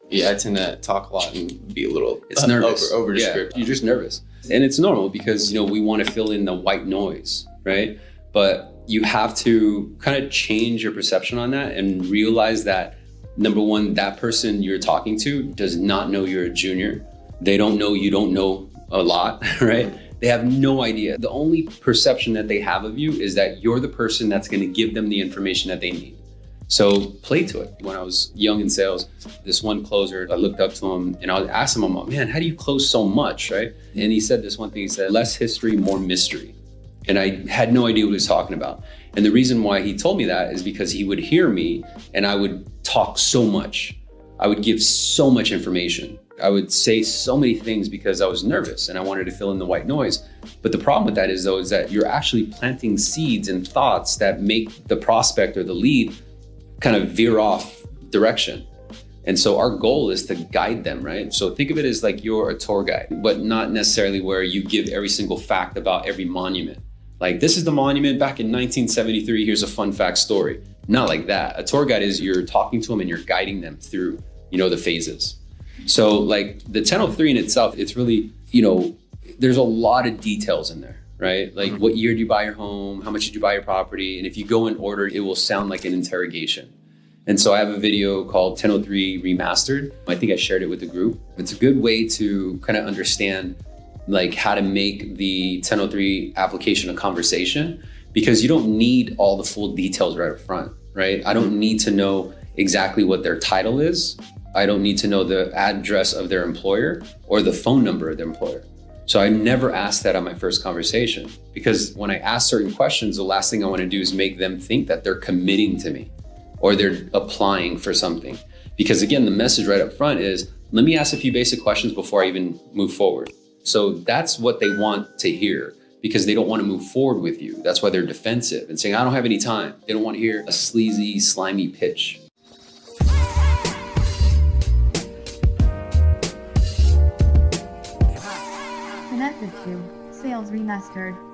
Yeah, I tend to talk a lot and be a little it's nervous. over descriptive. Yeah, you're just nervous. And it's normal because, we want to fill in the white noise, right? But you have to kind of change your perception on that and realize that, number one, that person you're talking to does not know you're a junior. They don't know you don't know a lot, right? They have no idea. The only perception that they have of you is that you're the person that's going to give them the information that they need. So play to it. When I was young in sales, this one closer, I looked up to him and I was asking him, man, how do you close so much, right? And he said this one thing, he said, less history, more mystery. And I had no idea what he was talking about. And the reason why he told me that is because he would hear me and I would talk so much. I would give so much information. I would say so many things because I was nervous and I wanted to fill in the white noise. But the problem with that is that you're actually planting seeds and thoughts that make the prospect or the lead kind of veer off direction. And so our goal is to guide them, right? So think of it as like you're a tour guide, but not necessarily where you give every single fact about every monument. Like, this is the monument back in 1973, here's a fun fact story. Not like that. A tour guide is you're talking to them and you're guiding them through, the phases. So like the 1003 in itself, it's really, there's a lot of details in there, right? Like, what year did you buy your home? How much did you buy your property? And if you go in order, it will sound like an interrogation. And so I have a video called 1003 Remastered. I think I shared it with the group. It's a good way to kind of understand like how to make the 1003 application a conversation, because you don't need all the full details right up front, right? I don't need to know exactly what their title is. I don't need to know the address of their employer or the phone number of their employer. So I never asked that on my first conversation, because when I ask certain questions, the last thing I want to do is make them think that they're committing to me or they're applying for something. Because again, the message right up front is, let me ask a few basic questions before I even move forward. So that's what they want to hear, because they don't want to move forward with you. That's why they're defensive and saying, I don't have any time. They don't want to hear a sleazy, slimy pitch. Connected to SalesRemastered.